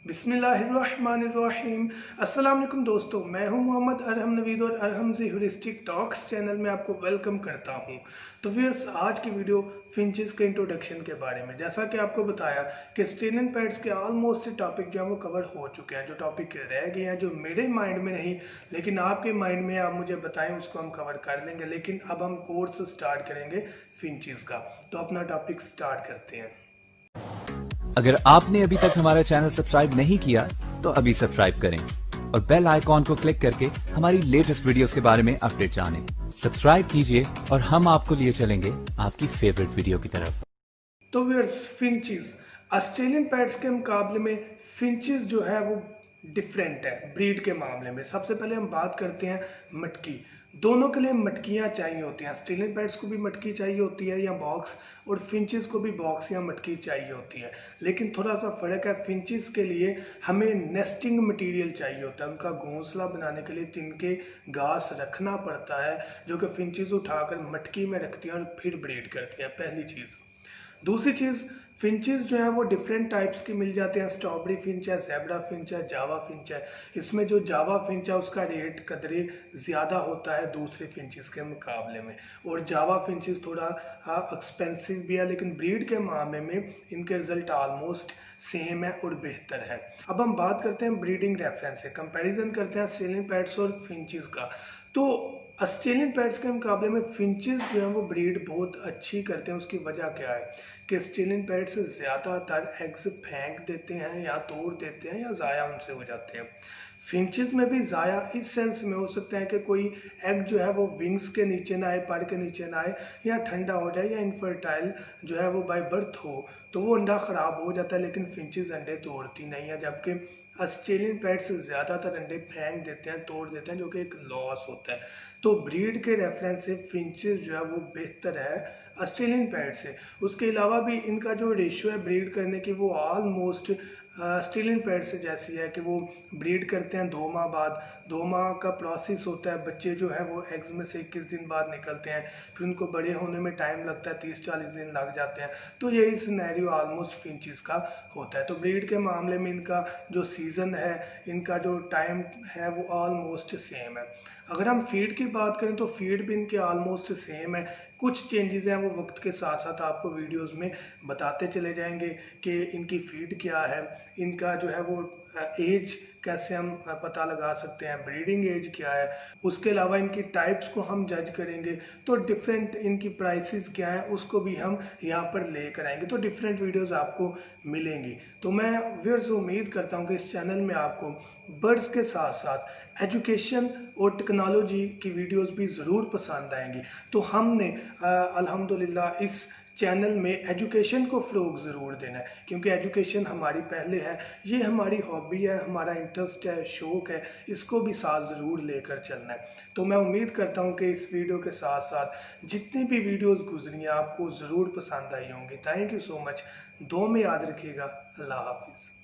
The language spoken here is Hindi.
बिस्मिल्लाहिर्रहमानिर्रहीम। अस्सलाम वालेकुम दोस्तों, मैं हूं मोहम्मद अरहम नवीद और अरहम से ह्यूरिस्टिक टॉक्स चैनल में आपको वेलकम करता हूं। तो फिर आज की वीडियो फिंचेस के इंट्रोडक्शन के बारे में। जैसा कि आपको बताया कि स्टेन पैड्स के ऑलमोस्ट टॉपिक जो है वो कवर हो चुके हैं। जो टॉपिक रह गए हैं, जो मेरे माइंड में नहीं लेकिन आपके माइंड में, आप मुझे बताएं, उसको हम कवर कर लेंगे। लेकिन अब हम कोर्स स्टार्ट करेंगे फिंचेस का। तो अपना टॉपिक स्टार्ट करते हैं। अगर आपने अभी तक हमारा चैनल सब्सक्राइब नहीं किया तो अभी सब्सक्राइब करें और बेल आइकॉन को क्लिक करके हमारी लेटेस्ट वीडियोस के बारे में अपडेट जानें। सब्सक्राइब कीजिए और हम आपको लिए चलेंगे आपकी फेवरेट वीडियो की तरफ। तो फिंचेस ऑस्ट्रेलियन पैट्स के मुकाबले में फिंचेस जो है वो डिफरेंट है ब्रीड के मामले में। सबसे पहले हम बात करते हैं मटकी। दोनों के लिए मटकियां चाहिए होती हैं। ऑस्ट्रेलियन पैट्स को भी मटकी चाहिए होती है या बॉक्स, और फिंचेस को भी बॉक्स या मटकी चाहिए होती है। लेकिन थोड़ा सा फ़र्क है, फिंचेस के लिए हमें नेस्टिंग मटेरियल चाहिए होता है। उनका घोंसला बनाने के लिए तिनके घास रखना पड़ता है, जो कि फिंचेस उठाकर मटकी में रखती हैं और फिर ब्रीड करती हैं। पहली चीज़। दूसरी चीज़, फिंचेस जो है वो डिफरेंट टाइप्स के मिल जाते हैं। स्ट्रॉबेरी फिंच है, ज़ेब्रा फिंच है, जावा फिंच है। इसमें जो जावा फिंच है उसका रेट कदरे ज़्यादा होता है दूसरे फिंचेस के मुकाबले में, और जावा फिंचेस थोड़ा एक्सपेंसिव भी है। लेकिन ब्रीड के मामले में इनके रिजल्ट ऑलमोस्ट सेम है और बेहतर है। अब हम बात करते हैं ब्रीडिंग रेफरेंस से, कंपैरिजन करते हैं ऑस्ट्रेलियन पैट्स और फिंचेस का। तो ऑस्ट्रेलियन पैट्स के मुकाबले में फिंचेस जो है वो ब्रीड बहुत अच्छी करते हैं। उसकी वजह क्या है कि ऑस्ट्रेलियन पैट्स ज़्यादातर एग्स फेंक देते हैं या तोड़ देते हैं या ज़ाया उनसे हो जाते हैं। फिंचेस में भी ज़ाया इस सेंस में हो सकता है कि कोई एग जो है वो विंग्स के नीचे ना आए, पर के नीचे ना आए, या ठंडा हो जाए, या इनफर्टाइल जो है वो बाय बर्थ हो तो वो अंडा ख़राब हो जाता है। लेकिन फिंचेस अंडे तोड़ती नहीं है, जबकि ऑस्ट्रेलियन पैट्स ज़्यादातर अंडे फेंक देते हैं, तोड़ देते हैं, जो कि एक लॉस होता है। तो ब्रीड के रेफरेंस से फिंचेस जो है वो बेहतर है ऑस्ट्रेलियन पैट से। उसके अलावा भी इनका जो रेशियो है ब्रीड करने की वो ऑलमोस्ट ऑस्ट्रेलियन पैट से जैसी है कि वो ब्रीड करते हैं 2 माह बाद। 2 माह का प्रोसेस होता है। बच्चे जो है वो एग्स में से 21 दिन बाद निकलते हैं, फिर उनको बड़े होने में टाइम लगता है, 30-40 दिन लग जाते हैं। तो यही सिनेरियो ऑलमोस्ट फिंचेस का होता है। तो ब्रीड के मामले में इनका जो सीज़न है, इनका जो टाइम है वो ऑलमोस्ट सेम है। अगर हम फीड की बात करें तो फीड भी इनके ऑलमोस्ट सेम है। कुछ चेंजेस हैं वो वक्त के साथ साथ आपको वीडियोस में बताते चले जाएंगे कि इनकी फीड क्या है, इनका जो है वो एज कैसे हम पता लगा सकते हैं, ब्रीडिंग एज क्या है। उसके अलावा इनकी टाइप्स को हम जज करेंगे तो डिफरेंट इनकी प्राइसेस क्या है उसको भी हम यहाँ पर लेकर आएंगे। तो डिफरेंट वीडियोस आपको मिलेंगी। तो मैं व्यूअर्स उम्मीद करता हूँ कि इस चैनल में आपको बर्ड्स के साथ साथ एजुकेशन और टेक्नोलॉजी की वीडियोस भी ज़रूर पसंद आएंगी। तो हमने अल्हम्दुलिल्लाह इस चैनल में एजुकेशन को फ़रोग ज़रूर देना है, क्योंकि एजुकेशन हमारी पहले है। ये हमारी हॉबी है, हमारा इंटरेस्ट है, शौक़ है, इसको भी साथ ज़रूर लेकर चलना है। तो मैं उम्मीद करता हूँ कि इस वीडियो के साथ साथ जितनी भी वीडियोस गुजरी हैं आपको ज़रूर पसंद आई होंगी। Thank you so much. दुआ में याद रखिएगा। अल्लाह हाफिज़।